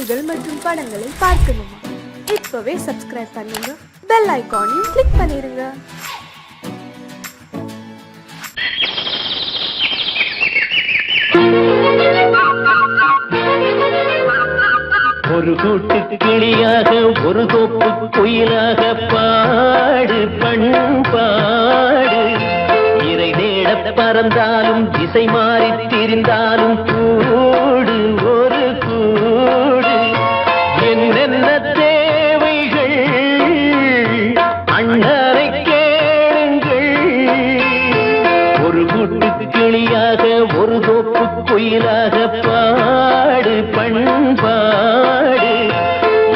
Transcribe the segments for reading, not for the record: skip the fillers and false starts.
நிகழ்ச்சிகள் மற்றும் படங்களை பார்க்கணுமா? இப்பவே சப்ஸ்கிரைப் பண்ணுங்க, பெல் ஐகானையும் கிளிக் பண்ணிருங்க. ஒரு கூட்டு கிளியாக ஒரு தோப்பு குயிலாக பாடு பண்பாடு. இறை தேட பறந்தாலும் திசை மாறி திரிந்தாலும் கூடு ஒரு கூடு. என்னென்ன தேவைகள் அண்ணரை கேளுங்கள். ஒரு கூட்டு கிளியாக ஒரு தோப்பு குயிலாக பாடு பண்பாடு.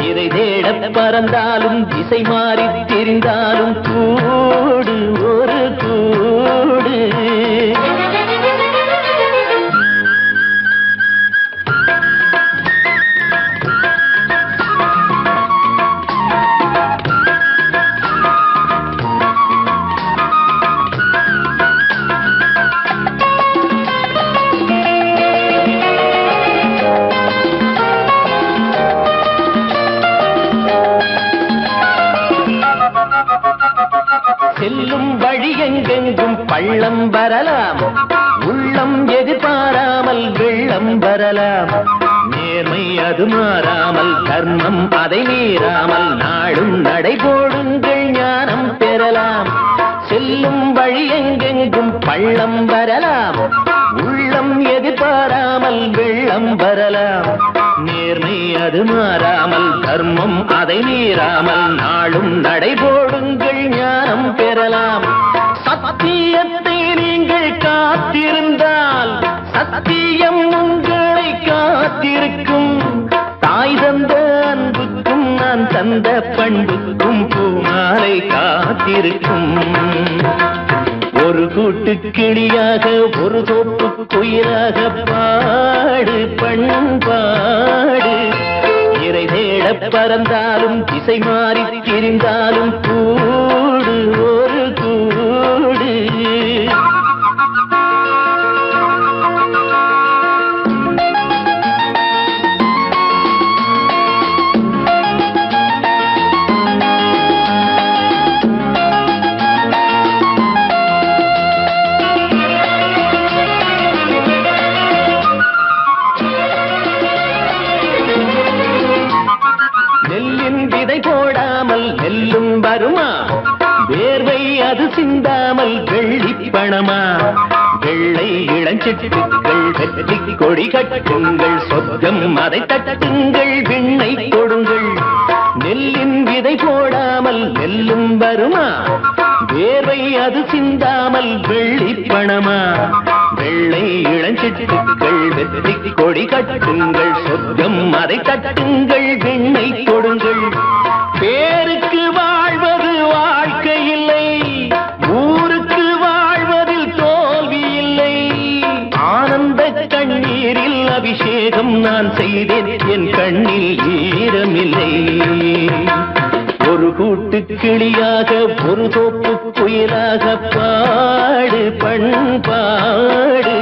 இறை தேட பறந்தாலும் திசை மாறி திரிந்தாலும் கூடு ஒரு கூடு. செல்லும் வழி எங்கெங்கும் பள்ளம் வரலாம், உள்ளம் எதிர்பாராமல் வெள்ளம் வரலாம். நேர்மை அது மாறாமல், தர்மம் அதை மீறாமல், நாளும் நடைபோடுங்கள் ஞானம் பெறலாம். செல்லும் வழி எங்கெங்கும் பள்ளம் வரலாம், உள்ளம் எதிர்பாராமல் வெள்ளம் வரலாம். நேர்மை அது மாறாமல், தர்மம் அதை மீறாமல், நாளும் நடைபோடுங்கள் ஞானம் பெறலாம். சத்தியத்தை நீங்கள் காத்திருந்தால் சத்தியம் உங்களை காத்திருக்கும். தாய் தந்த அன்புக்கும் நான் தந்த பண்புக்கும் பூமாலை காத்திருக்கும். ஒரு கூட்டு கிளியாக ஒரு தோப்பு குயிலாக பாடு பண்பாடு. இறை தேட பறந்தாலும் திசை மாறி திரிந்தாலும் கூடு ஒரு கூடு. போடாமல் நெல்லும் வருமா, வேர்வை அது சிந்தாமல் வெள்ளி பணமா. வெள்ளை இளஞ்சிட்டுகள் வெற்றி கொடி கட்டுங்கள், சொர்க்கம் அதை தட்டுங்கள், விண்ணை கொடுங்கள். நெல்லின் விதை போடாமல் நெல்லும் வருமா, வேர்வை அது சிந்தாமல் வெள்ளி பணமா. வெள்ளை இளஞ்சிட்டுகள் வெற்றி கொடி கட்டுங்கள், சொர்க்கம் அதை தட்டுங்கள், விண்ணை கொடுங்கள். பேருக்கு வாழ்வது வாழ்க்கை இல்லை, ஊருக்கு வாழ்வதில் தோல்வி இல்லை. ஆனந்த கண்ணீரில் அபிஷேகம் நான் செய்தேன், என் கண்ணில் ஈரமில்லை. ஒரு கூட்டு கிளியாக ஒரு தோப்பு குயிலாக பாடு பண்பாடு.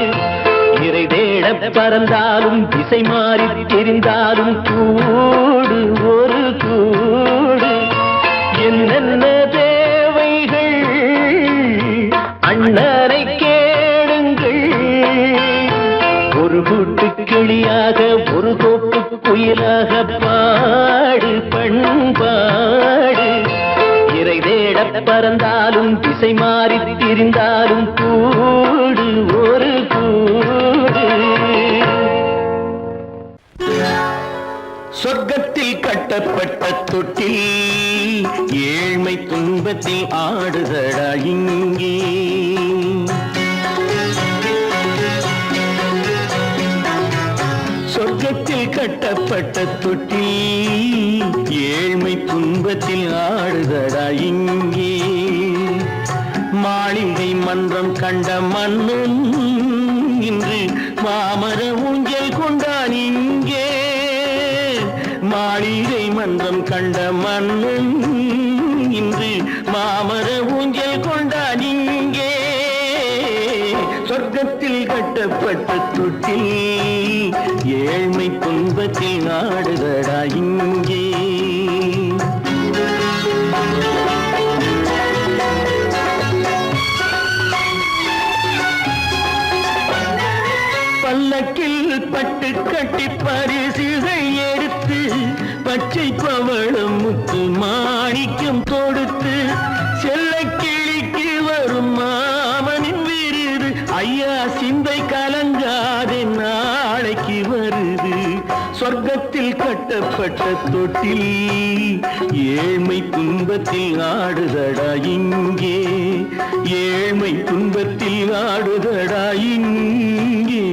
இறை தேட பறந்தாலும் திசை மாறி தெரிந்தாலும் கூடு ஒரு கூடு. என்னென்ன தேவைகள் அண்ணரை கேளுங்கள். ஒரு கூட்டு கிளியாக ஒரு தோப்பு குயிலாக பாடு பண்பாடு. இறை தேட பறந்தாலும் திசை மாறி திரிந்தாலும் கூடு ஒரு கூடு. சொர்க்கத்தில் கட்டப்பட்ட தொட்டில் ஏழ்மை துன்பத்தில் ஆடுதடா இங்கே. சொர்க்கத்தில் கட்டப்பட்ட தொட்டில் ஏழ்மை துன்பத்தில் ஆடுதடா இங்கே. மாளிகை மன்றம் கண்ட மன்னன் இன்று மாமர ஊஞ்சல் கொண்டான் இங்கே. மாளிகை மன்றம் கண்ட மன்னன் இன்று மாமர ஊஞ்சல் கொண்டான் இங்கே. சொர்க்க சொர்க்கத்தில் கட்டப்பட்ட தொட்டில் ஏழ்மை துன்பத்தில் நாடுதடா இங்கே. பல்லக்கில் பட்டு கட்டி பரிசுகள் எடுத்து பச்சை பவளம் முத்து மாணிக்கம் தொடுத்து செல்ல கிழிக்கு வரும் மாமனின் விருது ஐயா சிந்தை கலங்காதே நாளைக்கு வருது. சொர்க்கத்தில் கட்டப்பட்ட தொட்டில் ஏழ்மை துன்பத்தில் ஆடுதடா இங்கே. ஏழ்மை துன்பத்தில் ஆடுதடா இங்கே.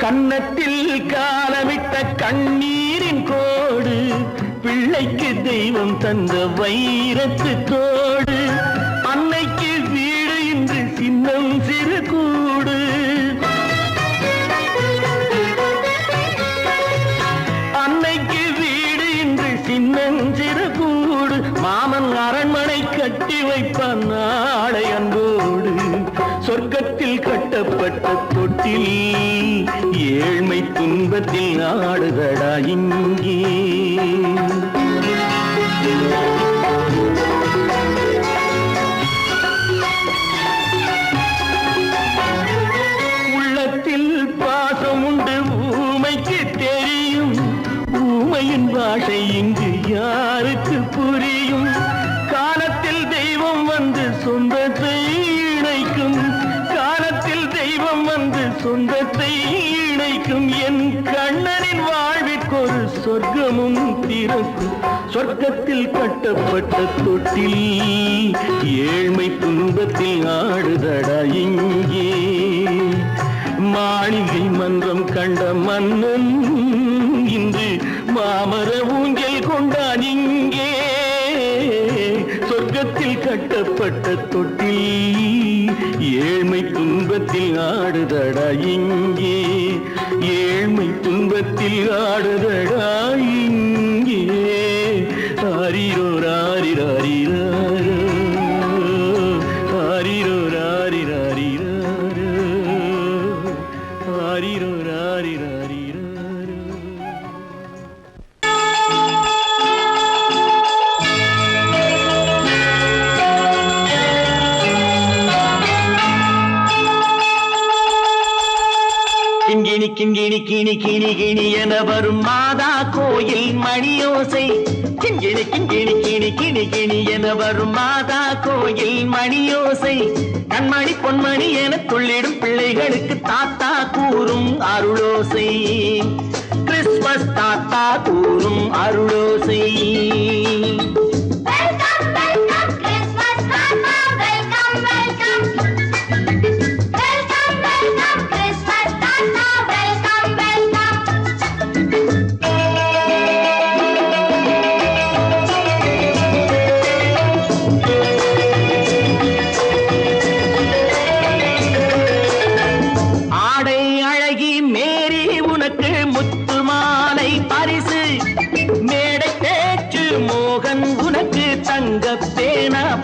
கன்னத்தில் காலமிட்ட கண்ணீரின் கோடு பிள்ளைக்கு தெய்வம் தந்த வைரத்து தோடு. அன்னைக்கு வீடு இன்று சின்னம் சிறு கூடு. அன்னைக்கு வீடு இன்று சின்னம் சிறு கூடு. மாமன் அரண்மனை கட்டி வைப்பான் நாளை அன்போடு. சொர்க்கத்தில் கட்டப்பட்ட தொட்டில் ஏழ்மை துன்பத்தில் ஆடுதடா இங்கே. உள்ளத்தில் பாசம் உண்டு ஊமைக்கு தெரியும். ஊமையின் பாஷை இங்கு யாருக்கு புரியும்? காலத்தில் தெய்வம் வந்து சொந்தத்தை இணைக்கும். காலத்தில் தெய்வம் வந்து சொந்தத்தை இணைக்கும். என் கண்ணனின் வாழ்விற்கொரு சொர்க்கமும் திறக்கும். சொர்க்கத்தில் கட்டப்பட்ட தொட்டில் ஏழ்மை துன்பத்தில் ஆடுதடா இங்கே. மாளிகை மன்றம் கண்ட மன்னன் இன்று மாமர ஊஞ்சல் கொண்டான் இங்கே. சொர்க்கத்தில் கட்டப்பட்ட தொட்டில் ஏழ்மை துன்பத்தில் ஆடுதடா இங்கே. ஏழ்மை துன்பத்தில் ஆடுதடா இங்கே. ஆரிரோ ராரிராரிராரோ ஆரிரோ ராரிராரிராரோ ஆரிரோ ராரிராரிராரோ. கிண்கிணி கிண்கிணி கிணி கிணி கிணி என வரும் மாதா கோயில் மணியோசை. கிண்கிணி கிண்கிணி கிணி கிணி கிணி என வரும் மாதா கோயில் மணியோசை. கண்மணி பொன்மணி என துள்ளிடும் பிள்ளைகளுக்கு தாத்தா கூறும் அருளோசை. கிறிஸ்துமஸ் தாத்தா கூறும் அருளோசை.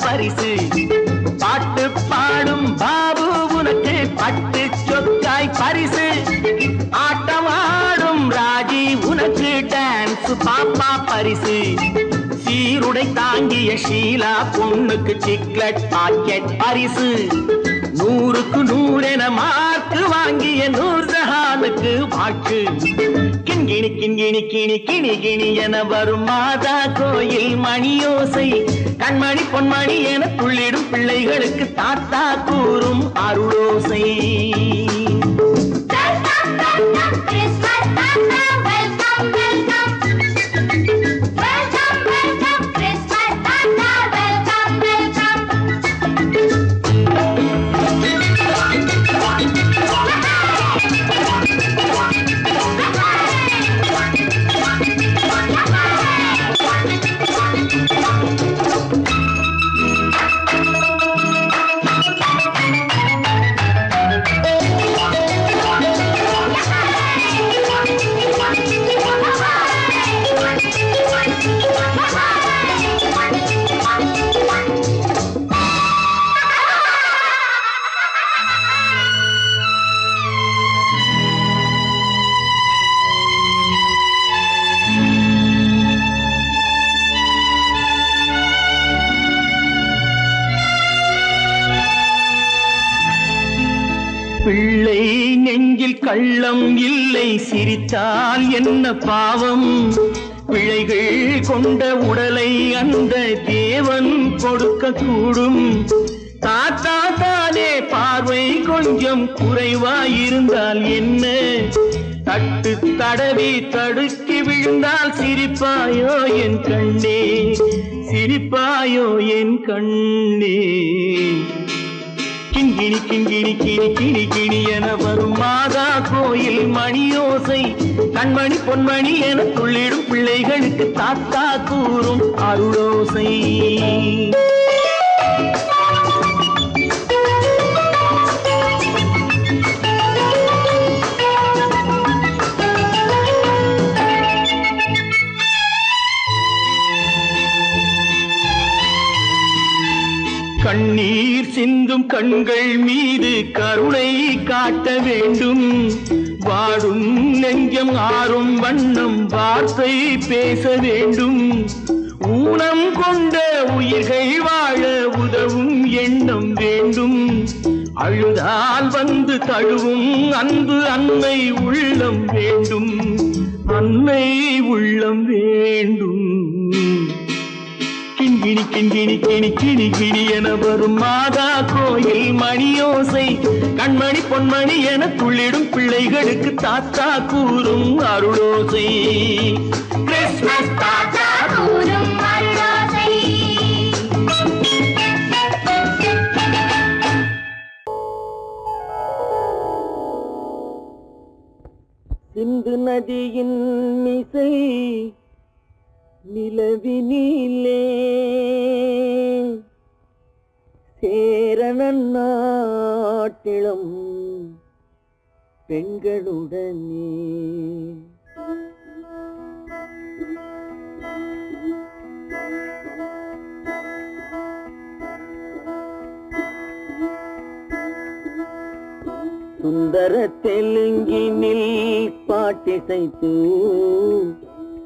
பரிசு பாட்டு பாடும் பாபு உனக்கு பட்டு சொக்காய் பரிசு. ஆட்டமாடும் ராஜி உனக்கு டான்ஸ் பாப்பா பரிசு. சீருடை தாங்கிய ஷீலா பொண்ணுக்கு சிக்லெட் பாக்கெட் பரிசு. 100க்கு 100 என மார்க்கு வாங்கிய நூர்ஜஹானுக்கு வாழ்த்து. கிண்கிணி கிண்கிணி கிணி கிணி கிணி என வரும் மாதா கோயில் மணியோசை. கண்மணி பொன்மணி என துள்ளிடும் பிள்ளைகளுக்கு தாத்தா கூறும் அருளோசை. கள்ளம் இல்லை சிரித்தால் என்ன பாவம் பிழைகள் கொண்ட உடலை அந்த தேவன் கொடுக்க கூடும் தாத்தா தானே பார்வை கொஞ்சம் குறைவாயிருந்தால் என்ன தட்டு தடவி தடுக்கி விழுந்தால் சிரிப்பாயோ என் கண்ணே சிரிப்பாயோ என் கண்ணே கிண்கிணி கிண்கிணி கிணி கிணி கிணி என வரும் மாதா கோயில் மணியோசை கண்மணி பொன்மணி என துள்ளிடும் பிள்ளைகளுக்கு தாத்தா கூறும் அருளோசை கண்ணீர் சிந்தும் கண்கள் மீது கருணை காட்ட வேண்டும் வாடும் நெஞ்சம் ஆறும் வண்ணம் வார்த்தை பேச வேண்டும் ஊனம் கொண்ட உயிர்கள் வாழ உதவும் எண்ணம் வேண்டும் அழுதால் வந்து தழுவும் அன்பு அன்னை உள்ளம் வேண்டும் அன்னை உள்ளம் வேண்டும் கிண்கிணி கிண்கிணி கிணி கிணி கிணி என வரும் மாதா கோயில் மணியோசை கண்மணி பொன்மணி என துள்ளிடும் பிள்ளைகளுக்கு தாத்தா கூறும் அருளோசை கிறிஸ்மஸ் தாத்தா கூறும் அருளோசை சிந்து நதியின் மிசை நிலவினிலே சேரணன் நாட்டிளம் பெண்களுடனே சுந்தர தெலுங்கினில் பாட்டிசைத்து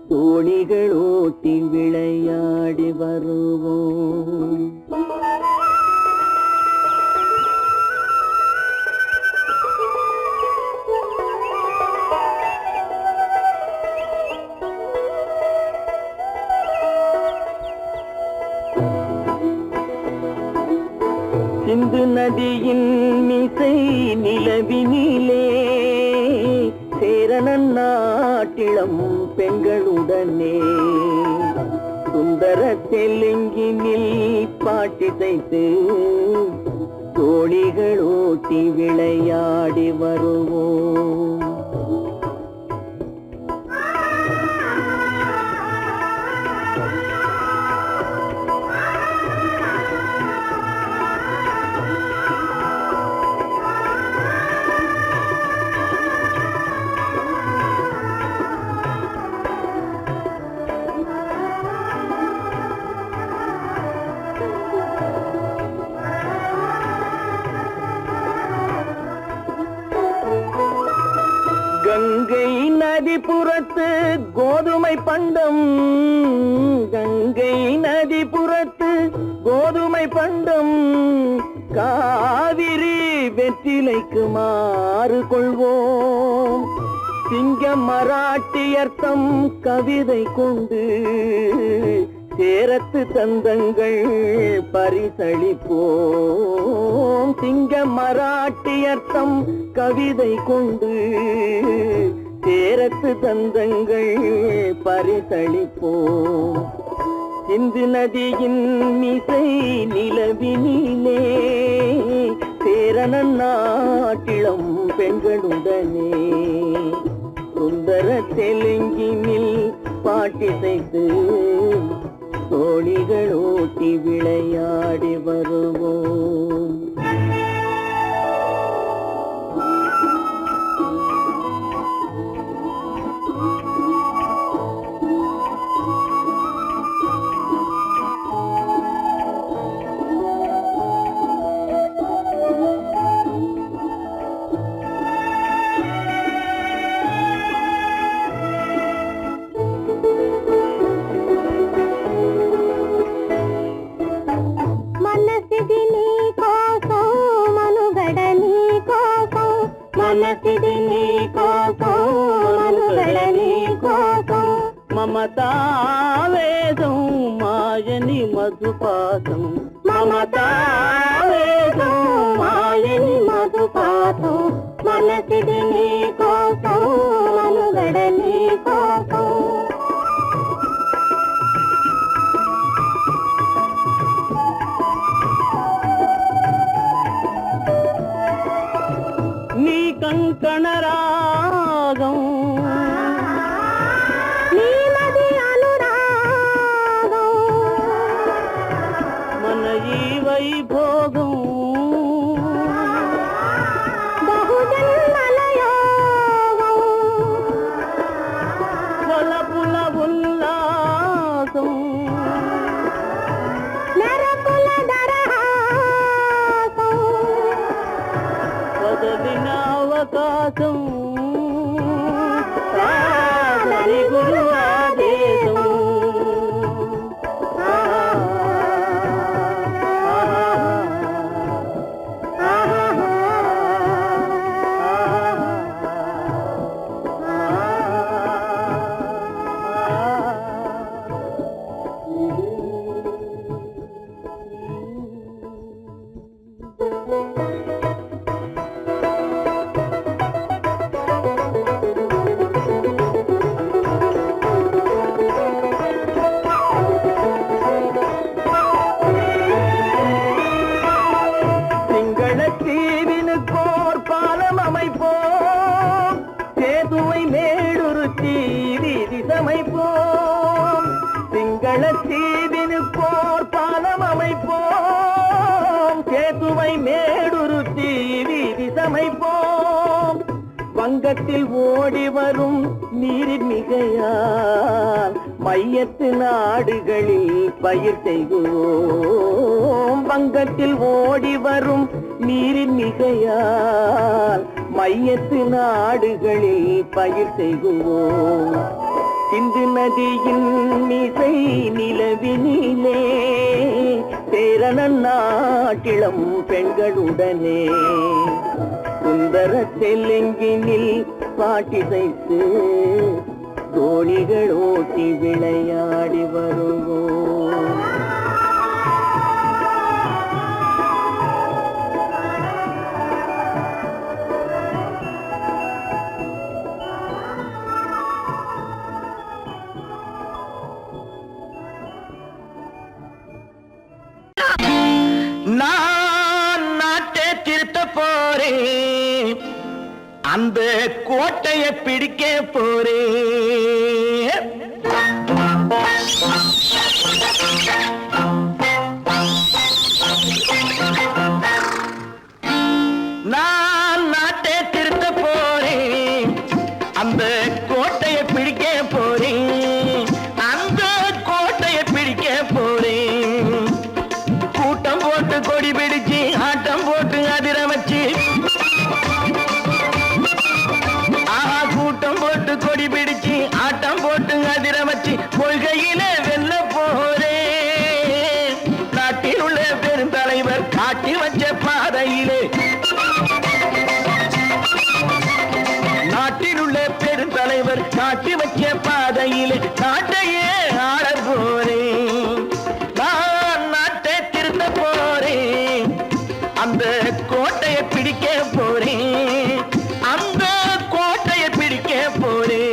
தோணிகள் ஓட்டி விளையாடி வருவோம் சிந்து நதியின் மிசை நிலவினிலே சேரணன் நாட்டிளம் பெண்களுடனே சுந்தர தெலுங்கினில் பாட்டிசைத்து தோணிகள் ஓட்டி விளையாடி வருவோம் கங்கை நதிபுறத்து கோதுமை பண்டம் கங்கை நதிபுறத்து கோதுமை பண்டம் காவிரி வெற்றிலைக்கு மாறு கொள்வோம் சிங்க மராட்டியர்த்தம் கவிதை கொண்டு சேரத்து தந்தங்கள் பரிசளிப்போம் சிங்க மராட்டியர்த்தம் கவிதை கொண்டு சேரத்து தந்தங்கள் பரிசளிப்போம் சிந்து நதியின் மிசை நிலவினிலே சேரணன் நாட்டிளம் பெண்களுடனே சுந்தர தெலுங்கினில் பாட்டிசைத்து தோணிகள் ஓட்டி விளையாடி வருவோம் मनसिदिनी को మమతావేదం మాయని మధుపాతం మమతావేదం మాయని మధుపాతం మనసిది నీ కోసం మనుగడ నీ కోసం నీ కంకణ రాగం నీలది అనురాగం మన ఈ వైభోగం బహుజన్మల యోగం వలపుల ఉల్లాసం నరకుల దరహాసం వదలిన అవకాశం రాదని గురు ఆదేశం தீவினுக்கோர் பாலம் அமைப்போம் சேதுவை மேடுருத்தி வீதி சமைப்போம் சிங்கள தீவினுக்கோர் பாலம் அமைப்போம் சேதுவை மேடுருத்தி வீதி சமைப்போம் வங்கத்தில் ஓடி வரும் நீரின் மிகையால் மையத்து நாடுகளில் பயிர் செய்கிறோம் வங்கத்தில் ஓடி வரும் நீரின் மிகையால் மையத்து நாடுகளில் பயிர் செய்கிறோம் சிந்து நதியின் மிசை நிலவினிலே சேரணன் நாட்டிளம் பெண்களுடனே சுந்தர தெலுங்கினில் பாட்டிசைத்து தோணிகள் ஓட்டி விளையாடி வருவோம் நான் நாட்டை திருத்த போறேன் அந்த கோட்டையை பிடிக்க போறேன் நான் நாட்டை திருத்த போறேன் அந்த கோட்டையை பிடிக்க போறேன் அந்த கோட்டையை பிடிக்க போறேன் கூட்டம் போட்டு கொடி பிடிச்சு ஆட்டம் போட்டு அதிர வச்சு கூட்டம் போட்டு கொடி பிடிச்சு ஆட்டம் போட்டு அதிர வச்சு கொள்கையில வெல்ல போறேன் நாட்டில் உள்ள பெருந்தலைவர் காட்டி வச்ச பாதையிலே நாட்டில் உள்ள பெருந்தலைவர் காட்டி வச்ச பாதையிலே நாட்டையே ஆள போறேன் நான் நாட்டை திருத்த போறேன் அந்த கோட்டையை பிடிக்க போறேன் அந்த கோட்டையை பிடிக்க போறேன்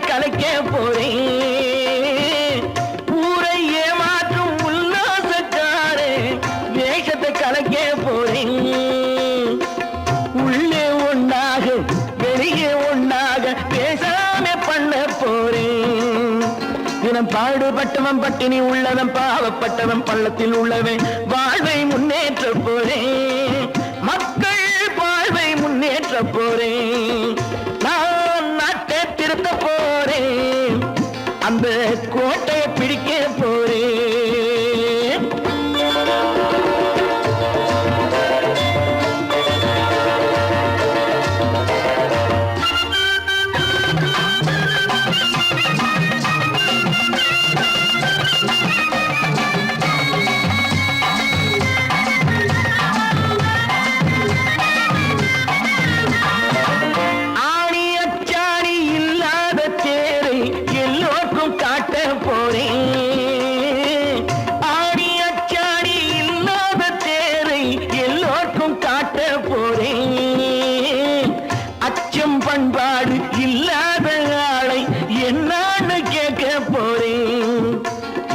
கலைக்க போறேன் ஊரை ஏமாற்றும் உல்லாசக்காரே வேஷத்தை கலைக்க போறேன் உள்ளே ஒன்னாக வெளியே ஒன்னாக பேசாம பண்ண போறேன் தினம் பாடுபட்டவன் பட்டினி உள்ளவன் பாவப்பட்டவன் பள்ளத்தில் உள்ளவன் வாழ்வை முன்னேற்ற போறேன் மக்கள் வாழ்வை முன்னேற்ற போறேன் நான் நாட்டை திருத்த போறேன் பண்பாடு இல்லாத ஆளை என்னான்னு கேட்க போறேன்.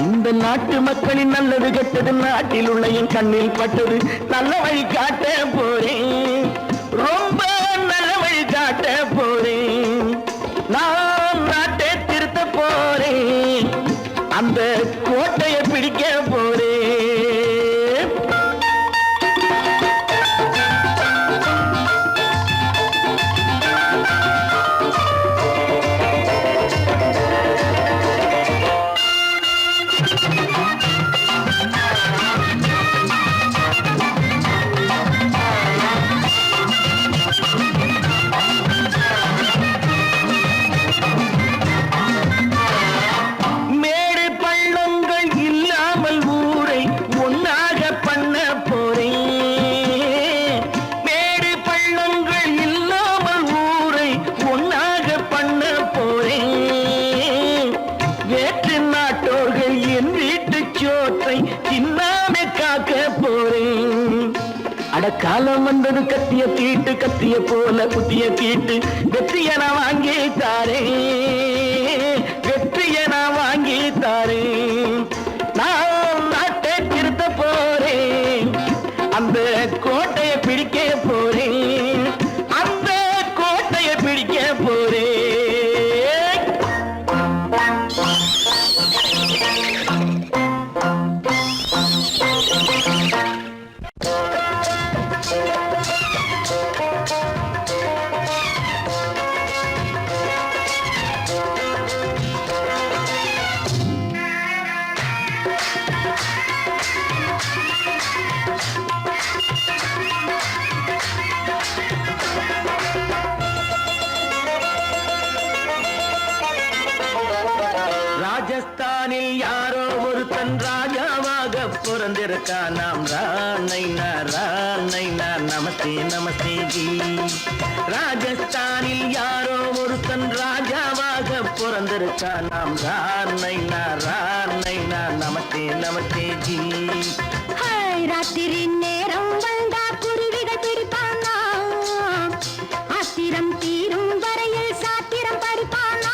இந்த நாட்டு மக்களின் நல்லது கெட்டது நாட்டில் உள்ள என் கண்ணில் பட்டது நல்ல வழி காட்ட போறேன். ரொம்ப நல்ல வழி காட்ட போறேன். நான் நாட்டை திருத்த போறேன். அந்த கோட்டையை பிடிக்க போறேன். காலம் வந்தது கத்திய தீட்டு கத்திய போல புத்திய தீட்டு வெற்றிய நான் வாங்கி தாரேன். வெற்றிய நான் வாங்கி தாரேன். நான் நாட்டை திருத்த போறேன். அந்த கோட்டையை பிடிக்க போறேன். அந்த கோட்டையை பிடிக்க போறேன். ராஜஸ்தானில் யாரோ ஒருத்தன் ராஜாவாக பிறந்திருக்கான். நாம் ராணைனா ராணைனா நமஸ்தே நமஸ்தே ஜி. ராஜஸ்தானில் யாரோ ஒருத்தன் ராஜாவாக பிறந்திருக்கான். நாம் ராணைனா ராணைனா நமஸ்தே நமஸ்தே ஜி. ராத்திரி நேரம் வந்தா குருவிகள் பிடிப்பானா, ஆத்திரம் தீரும் வரையில் சாத்திரம் படிப்பானா.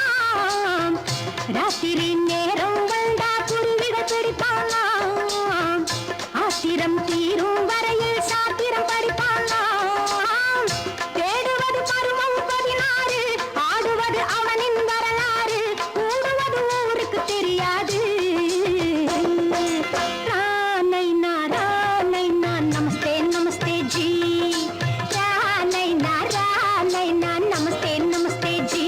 ராத்திரி நேரம் வந்தா குருவிகள் பிடிப்பானா, ஆத்திரம் தீரும் வரையில் சாத்திரம் படிப்பானா. தேடுவது பருவம் 16, ஆடுவது அவனின் வரலாறு, கூடுவது ஊருக்கு தெரியாது. நமஸ்தே நமஸ்தே ஜி. ராணைனா ராணைனா நமஸ்தே நமஸ்தே ஜி.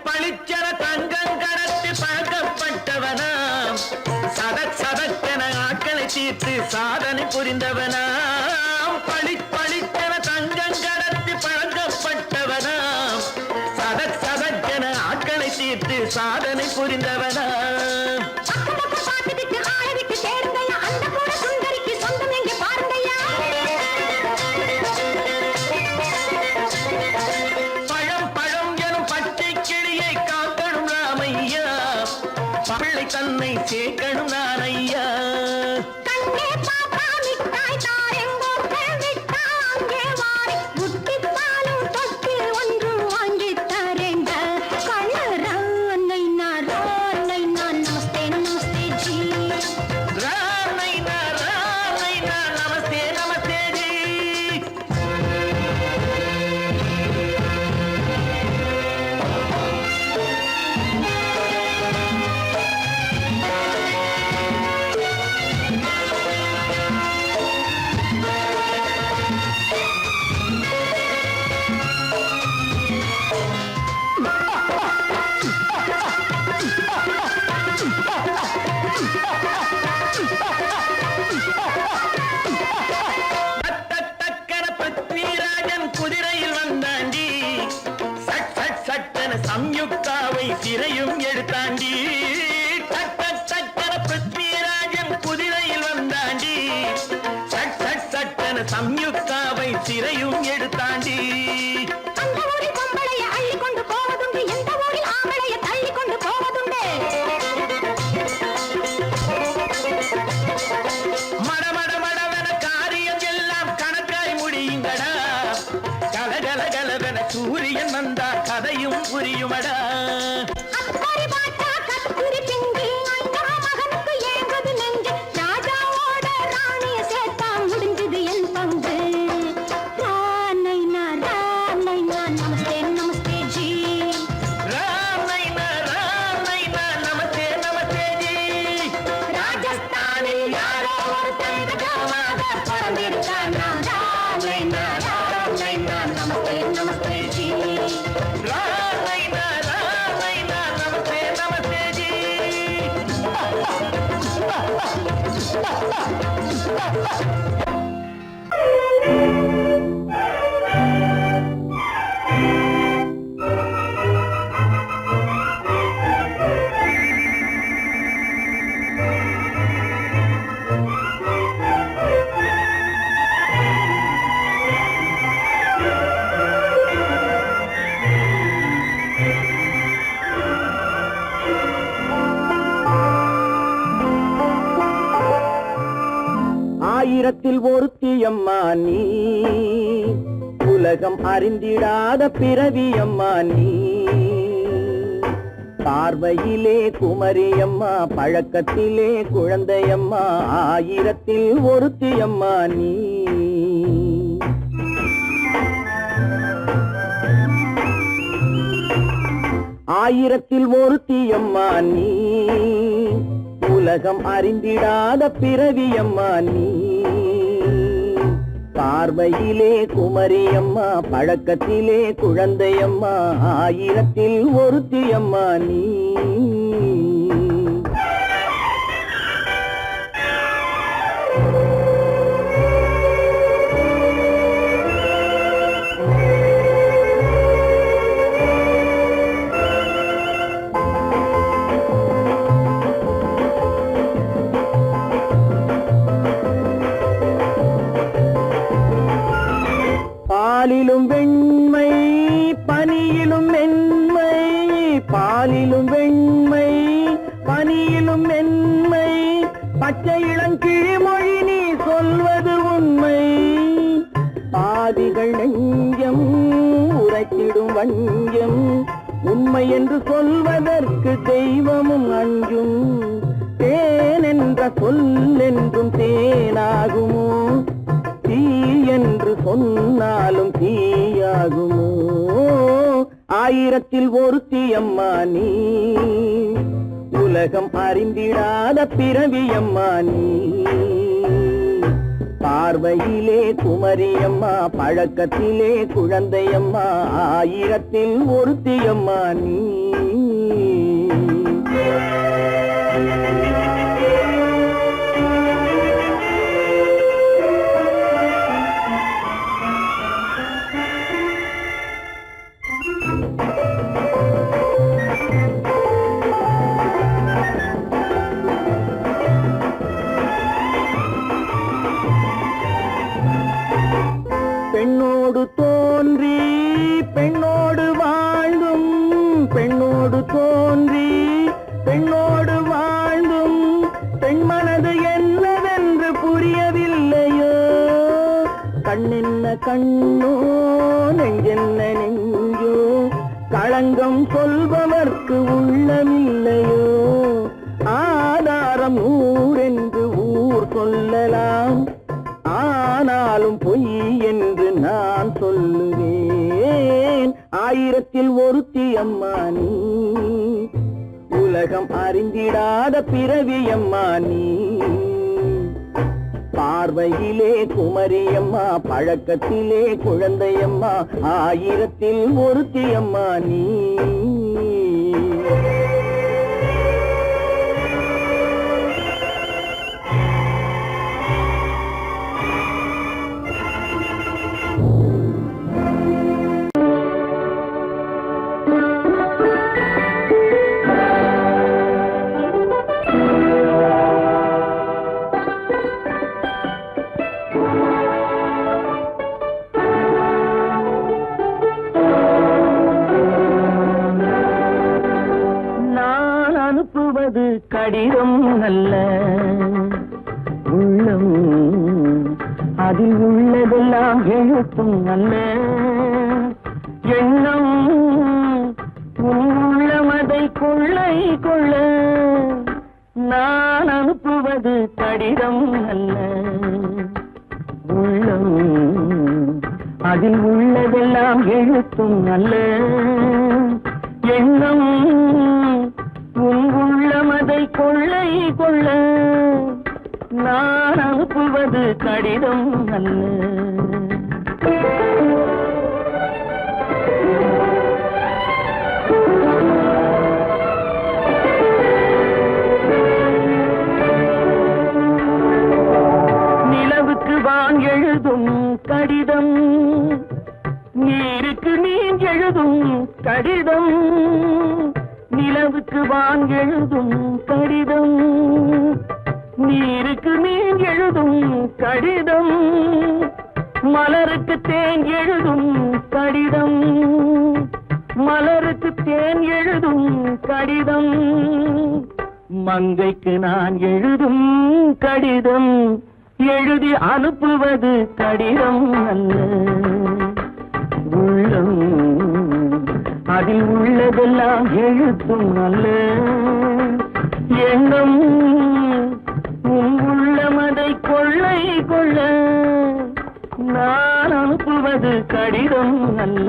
பளிச்சென தங்கம் கடத்தி பழக்கப்பட்டவனாம். சதக் சதக்கென ஆட்களை தீர்த்து சாதனை புரிந்தவனாம். பளிச்சென தங்கம் கடத்தி பழக்கப்பட்டவனாம். சதக் சதக்கென ஆட்களை தீர்த்து சாதனை புரிந்தவனாம். பிள்ளை தன்னை சேர்க்கணும் நான் ஐயா. கண்ணே பாப்பா மிட்டாய் தாரெங்கோ விட்டா அங்கே வாரி புட்டிப்பாலும் தொட்டி ஒன்று வாங்கி தரேங்க. கண்ணு ராணைனா சம்யுக்தாவை சிறையும் எடுத்தாண்டி பிருத்விராஜன் குதிரையில் வந்தாண்டி சட்டன சம்யுக்தாவை சிறையும் எடுத்தாண்டி அந்த ஊரில் பொம்பளைய அள்ளி கொண்டு போவதுண்டு எந்த ஊரில் ஆம்பளைய தள்ளி கொண்டு போவதுண்டு மடமடமடவென காரியம் எல்லாம் கணக்காய் முடியுங்கடா கலகலகலவென சூரியன் வந்தா கதையும் புரியுமடா அக்கறை பாட்டா கத்துரி பிங்கி ஐயா மகனுக்கு ஏங்குது நெஞ்சு ராஜாவோட ராணிய சேர்த்தா முடிஞ்சது என் பங்கு ராமைனா நமஸ்தே நமஸ்தே ஜி ராம் நைனா நமஸ்தே நமஸ்தே ஜி ராஜஸ்தானில் யாரோ ஒருத்தன் ராஜாவாக பிறந்திருக்கானா ராமைனா நமஸ்தே நமஸ்தே ஜி ராம் நைனா நமஸ்தே நமஸ்தே ஜி ஆயிரத்தில் ஒருத்தியம்மா நீ உலகம் அறிந்திடாத பிறவியம்மா நீ பார்வையிலே குமரியம்மா பழக்கத்திலே குழந்தையம்மா ஆயிரத்தில் ஒருத்தியம்மா நீ ஆயிரத்தில் ஒருத்தியம்மா நீ உலகம் அறிந்திடாத பிறவியம்மா நீ பார்வையிலே குமரியம்மா பழக்கத்திலே குழந்தையம்மா ஆயிரத்தில் ஒருத்தியம்மா நீ பாலிலும் வெண்மை பனியிலும் மென்மை பாலிலும் வெண்மை பனியிலும் மென்மை பச்சை இளங்கிழிமொழி நீ சொல்வது உண்மை பாதிகள் நெஞ்சம் உரைத்திடும் வஞ்சம் உண்மை என்று சொல்வதற்கு தெய்வமும் அஞ்சும் தேன் என்ற சொல் என்றும் தேனாகுமோ தீ என்று சொன்னாலும் தீயாகுமோ ஆயிரத்தில் ஒருத்தியம்மா நீ உலகம் அறிந்திடாத பிறவியம்மா நீ பார்வையிலே குமரியம்மா பழக்கத்திலே குழந்தையம்மா ஆயிரத்தில் ஒருத்தியம்மா நீ பெண்ணோடு தோன்றி பெண்ணோடு வாழ்ந்தும் பெண்ணோடு தோன்றி பெண்ணோடு வாழ்ந்தும் பெண் மனது என்னவென்று புரியவில்லையோ கண்ணென்ன கண்ணோ நெஞ்சென்ன நெஞ்சோ களங்கம் சொல்பவர்க்கு உள்ளமில்லையோ ஆதாரம் ஊரென்று ஊர் சொல்லலாம் ஆனாலும் பொய் என்று நான் சொல்லுவேன் ஆயிரத்தில் ஒருத்தியம்மா நீ உலகம் அறிந்திடாத பிறவியம்மா நீ பார்வையிலே குமரியம்மா பழக்கத்திலே குழந்தையம்மா ஆயிரத்தில் ஒருத்தியம்மா நீ அனுப்புவது கடிதம் அல்ல உள்ளம் அதில் உள்ளதெல்லாம் எழுத்தும் அல்ல எண்ணம் உள்ளமதை கொள்ளை கொள்ள நான் அனுப்புவது கடிதம் அல்ல உள்ளம் அதில் உள்ளதெல்லாம் எழுத்தும் அல்ல எண்ணம் உள்ளமதை கொள்ளை கொள்ள நான் அனுப்புவது கடிதம் அல்ல வான் எழுதும் கடிதம் நீருக்கு நீர் எழுதும் கடிதம் நிலவுக்கு வான் எழுதும் கடிதம் நீருக்கு நீர் எழுதும் கடிதம் மலருக்கு தேன் எழுதும் கடிதம் மலருக்கு தேன் எழுதும் கடிதம் மங்கைக்கு நான் எழுதும் கடிதம் எழுதி அனுப்புவது கடிதம் அல்ல உள்ளம் அதில் உள்ளதெல்லாம் எழுத்தும் அல்ல எண்ணம் உள்ளமதை கொள்ளை கொள்ள நான் அனுப்புவது கடிதம் அல்ல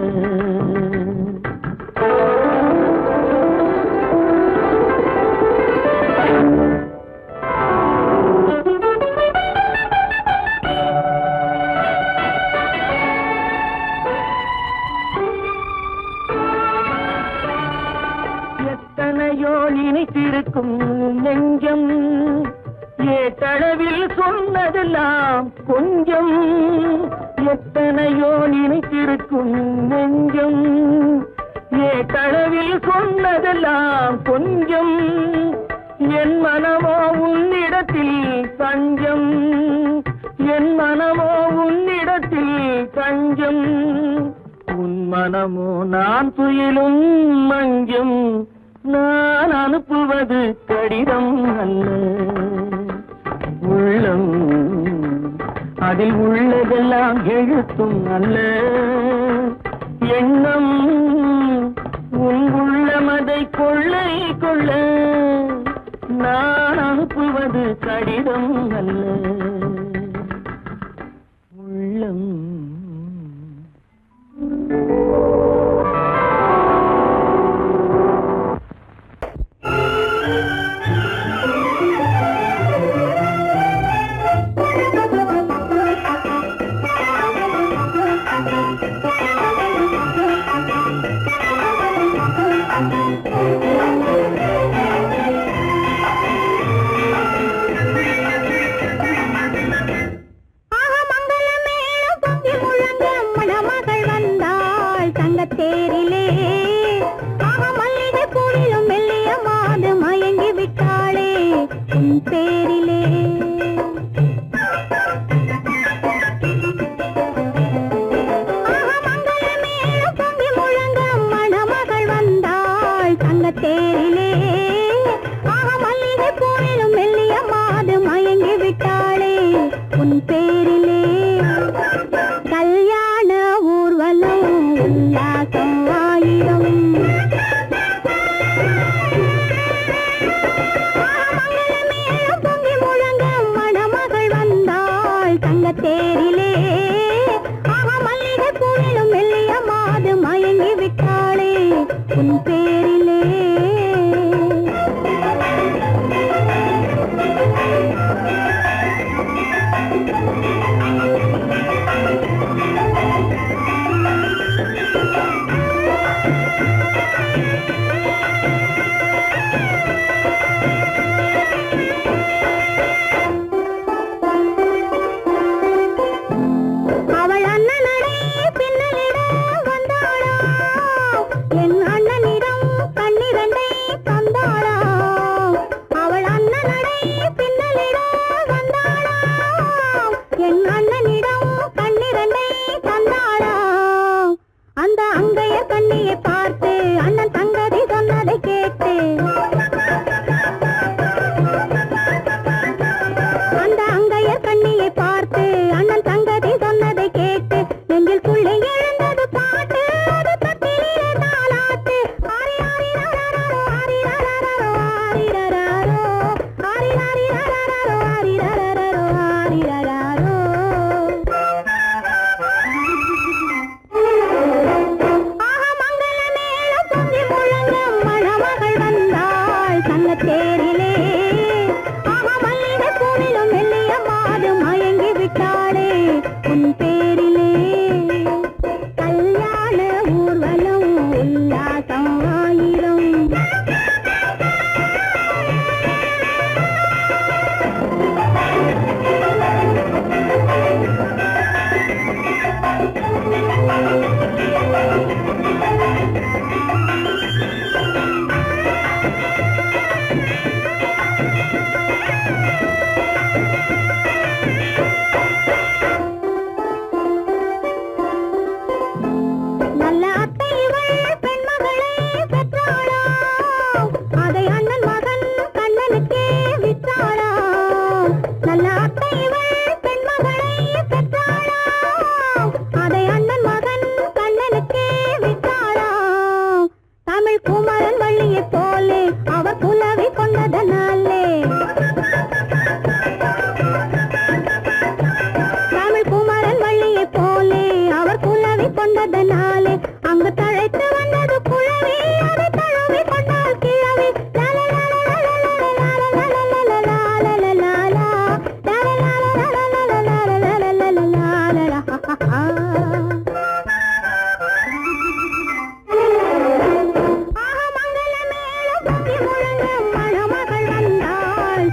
எத்தனையோ நினைத்திருக்கும் நெஞ்சம் ஏட்டளவில் சொன்னதெல்லாம் கொஞ்சம் எத்தனையோ நினைத்திருக்கும் நெஞ்சம் ஏட்டளவில் சொன்னதெல்லாம் கொஞ்சம் என் மனமோ உன்னிடத்தில் தஞ்சம் என் மனமோ உன்னிடத்தில் தஞ்சம் உன் மனமோ நான் துயிலும் மஞ்சம் நான் அனுப்புவது கடிதம் அல்ல உள்ளம் அதில் உள்ளதெல்லாம் எழுத்தும் அல்ல எண்ணம் உன் உள்ளமதை கொள்ளை கொள்ள நான் அனுப்புவது கடிதம் அல்ல உள்ளம் தேரிலே மல்லிகை பூவிலும் மெல்லிய மாது மயங்கி விட்டாளே உன் பேரிலே மங்களமேளம் பொங்கி முழங்க மணமகள் வந்தாள் தங்கத்தேரிலே மல்லிகை பூவிலும் மெல்லிய மாது மயங்கி விட்டாளே உன் பேரிலே கல்யாண ஊர்வலம் உல்லாசம் ஆயிரம் மங்களமேளம் பொங்கி முழங்க மணமகள் வந்தாள் தங்கத்தேரிலே மல்லிகை பூவிலும் மெல்லிய மாது மயங்கி விட்டாளே உன் பேரிலே அவள் அண்ணனடே பின்னலிட வந்தாளா என் அண்ணனிடம் கண்ணிரண்டை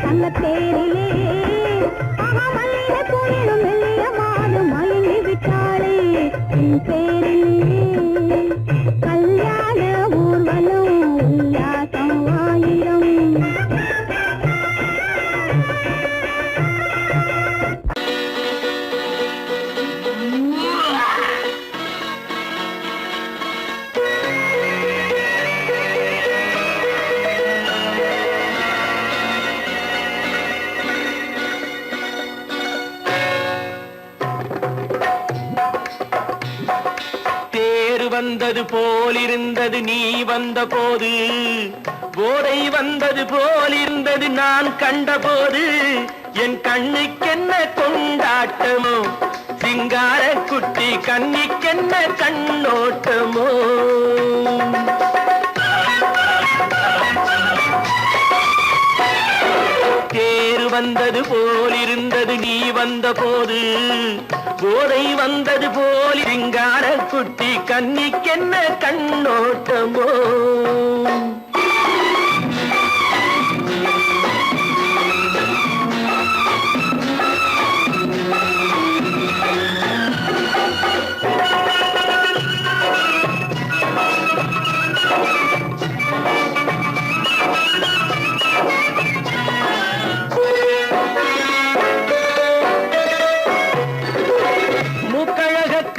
தங்க தேரிலே மல்லிய போயிடும் மெல்லிய மாது மயங்கி விட்டாளே என் பேரிலே கல்யாண ஊர்வலம் உல்லாசம் ஆயிரம். வந்தது போலிருந்தது நீ வந்த போது, போதை வந்தது போலிருந்தது நான் கண்டபோது, என் கண்ணுக்கென்ன கொண்டாட்டமோ, சிங்கார குட்டி கண்ணிக்கென்ன கண்ணோட்டமோ. தேர் வந்தது போலிருந்தது நீ வந்த போது, போதை வந்தது போல் சிங்கார குட்டி கண்ணிக்கென்ன கண்ணோட்டமோ.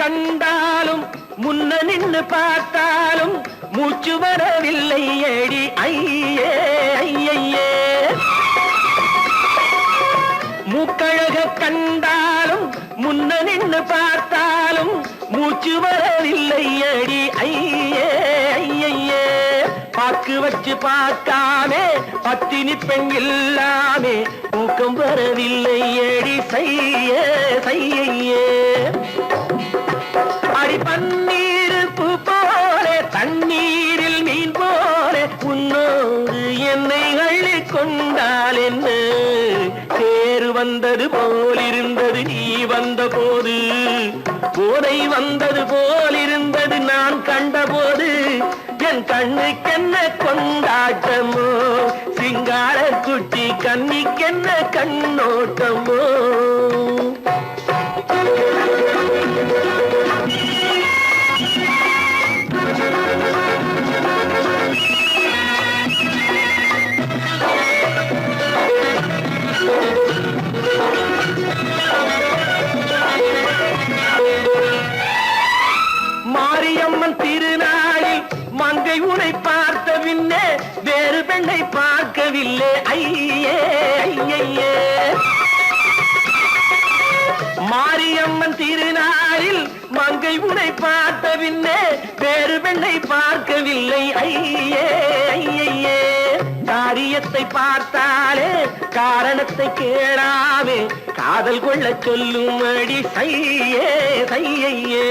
கண்டாலும் முன்ன நின்று பார்த்தாலும் மூச்சு வரவில்லை ஏடி ஐயே ஐயே. மூக்கழக கண்டாலும் முன்ன நின்று பார்த்தாலும் மூச்சு வரவில்லை ஏடி ஐயே ஐயே. பாக்கு வச்சு பார்க்காமே பத்தினி பெண் இல்லாமே தூக்கம் வரவில்லை ஏடி செய்ய செய்யே. அடி பன்னீர் பூ போல தண்ணீரில் மீன் போல உன்னோடு என்னை அள்ளி கொண்டால் என்ன. தேர் வந்தது போலிருந்தது நீ வந்த போது, போதை வந்தது போலிருந்தது நான் கண்டபோது, என் கண்ணுக்கென்ன கொண்டாட்டமோ, சிங்கார குட்டி கண்ணிக்கென்ன கண்ணோட்டமோ. மாரியம்மன் திருநாளில் மங்கை உனை பார்த்த பின்னே வேறு பெண்ணை பார்க்கவில்லை ஐயே ஐயே. மாரியம்மன் திருநாளில் மங்கை உனை பார்த்த பின்னே வேறு பெண்ணை பார்க்கவில்லை ஐயே ஐயே. காரியத்தை பார்த்தாலே காரணத்தை கேளாமே காதல் கொள்ள சொல்லும் அடி சையே சையே.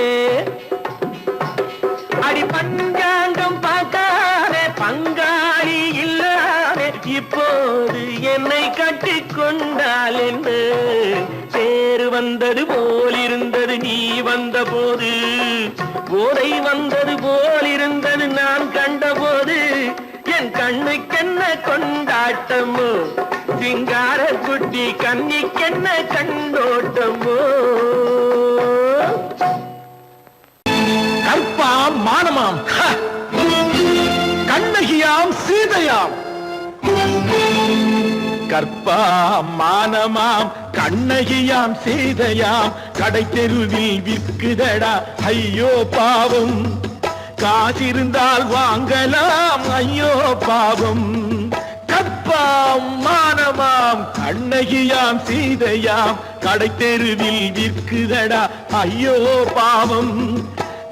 அடி பஞ்சாங்கம் பார்க்காதே பங்காளி இல்லாதே இப்போது என்னை கட்டி கொண்டால் என்று. தேர் வந்தது போலிருந்தது நீ வந்த போது, போதை வந்தது போலிருந்தது நான் கண்டபோது, என் கண்ணுக்கென்ன கொண்டாட்டமோ, சிங்கார குட்டி கண்ணிக்கென்ன கண்ணோட்டமோ. கற்பாம் மானமாம் கண்ணகியாம் சீதையாம். கற்பாம் மானமாம் கண்ணகியாம் சீதையாம் கடை தெருவில் விற்குதடா ஐயோ பாவம். காசிருந்தால் வாங்கலாம் ஐயோ பாவம். கற்பாம் மானமாம் கண்ணகியாம் சீதையாம் கடை தெருவில் விற்குதடா ஐயோ பாவம்.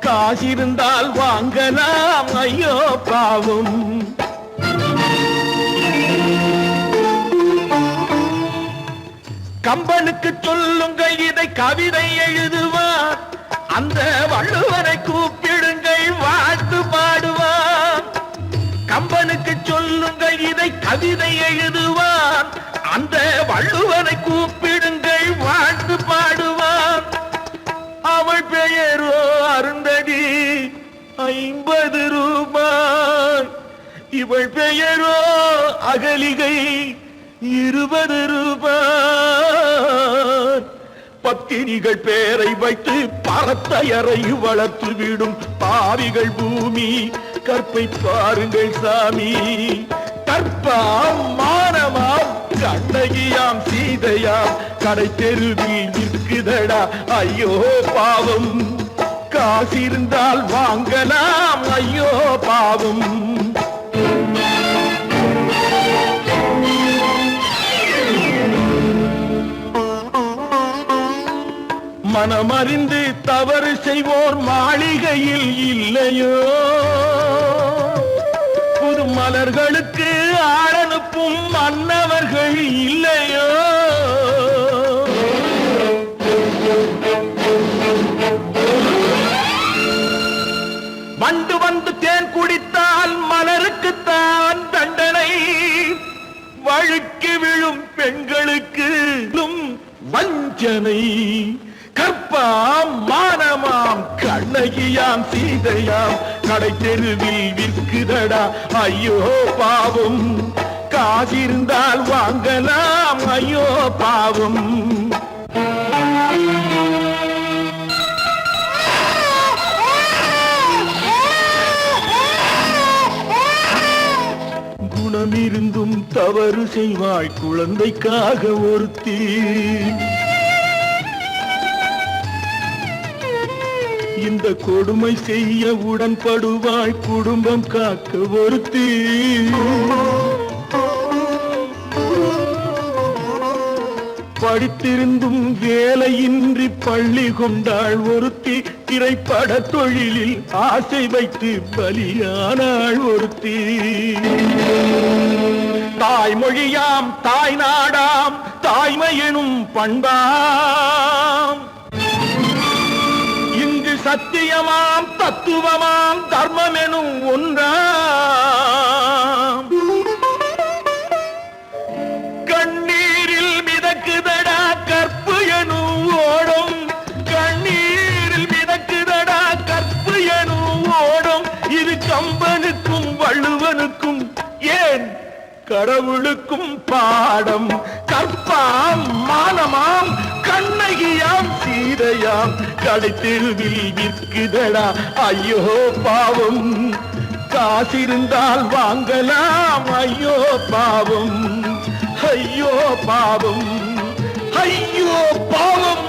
காசிருந்தால் வாங்கலாம் ஐயோ பாவம். கம்பனுக்கு சொல்லுங்கள் இதை கவிதை எழுதுவார், அந்த வள்ளுவரை கூப்பிடுங்கள் வாழ்த்து பாடுவார். கம்பனுக்கு சொல்லுங்கள் இதை கவிதை எழுதுவார், அந்த வள்ளுவரை கூப்பிடுங்கள் வாழ்த்து பாடுவார். அவள் பெயரோ அருந்ததி 50 ரூபாய், இவள் பெயரோ அகலிகை 20 ரூபாய். பத்தினிகள் பேரை வைத்து பரத்தையறை வளர்த்து விடும் பாவிகள் பூமி. கற்பை பாருங்கள் சாமி, கற்பாம் மானமாம் கண்ணகியாம் சீதையாம் கடை தெருவில் நிற்குதடா ஐயோ பாவம். காசிருந்தால் வாங்கலாம் ஐயோ பாவம். மனமறிந்து தவறு செய்வோர் மாளிகையில் இல்லையோ, புது மலர்களுக்கு ஆளனுப்பும் மன்னவர்கள் இல்லையோ. வண்டு வந்து தேன் குடித்தால் மலருக்குத்தான் தண்டனை. வழுக்கி விழும் பெண்களுக்கு வஞ்சனை. கற்பாம் மானமாம் கண்ணகியாம் சீதையாம் கடை தெருவில் விற்குதடா ஐயோ பாவம். காசிருந்தால் வாங்கலாம் ஐயோ பாவம். குணமிருந்தும் தவறு செய்வாய் குழந்தைக்காக ஒருத்தி. இந்த கொடுமை செய்ய உடன்படுவாய் குடும்பம் காக்க ஒருத்தி. படித்திருந்தும் வேலையின்றி பள்ளி கொண்டாள் ஒருத்தி. திரைப்பட தொழிலில் ஆசை வைத்து பலியானாள் ஒருத்தி. தாய்மொழியாம் தாய் நாடாம் தாய்மையெனும் பண்பாம். இங்கு சத்தியமாம் தத்துவமாம் தர்மமெனும் ஒன்றாம். கண்ணீரில் மிதக்குதடா கற்பு எனும் ஓடும். கண்ணீரில் மிதக்குதடா கற்பு எனும் ஓடும். இது கம்பனுக்கும் வள்ளுவனுக்கும் ஏன் கடவுளுக்கும் பாடம். கற்பாம் மானமாம் கண்ணகியாம் சீதையாம் கடை தெருவில் விற்குதடா ஐயோ பாவம். காசிருந்தால் வாங்கலாம் ஐயோ பாவம். ஐயோ பாவம், ஐயோ பாவம்.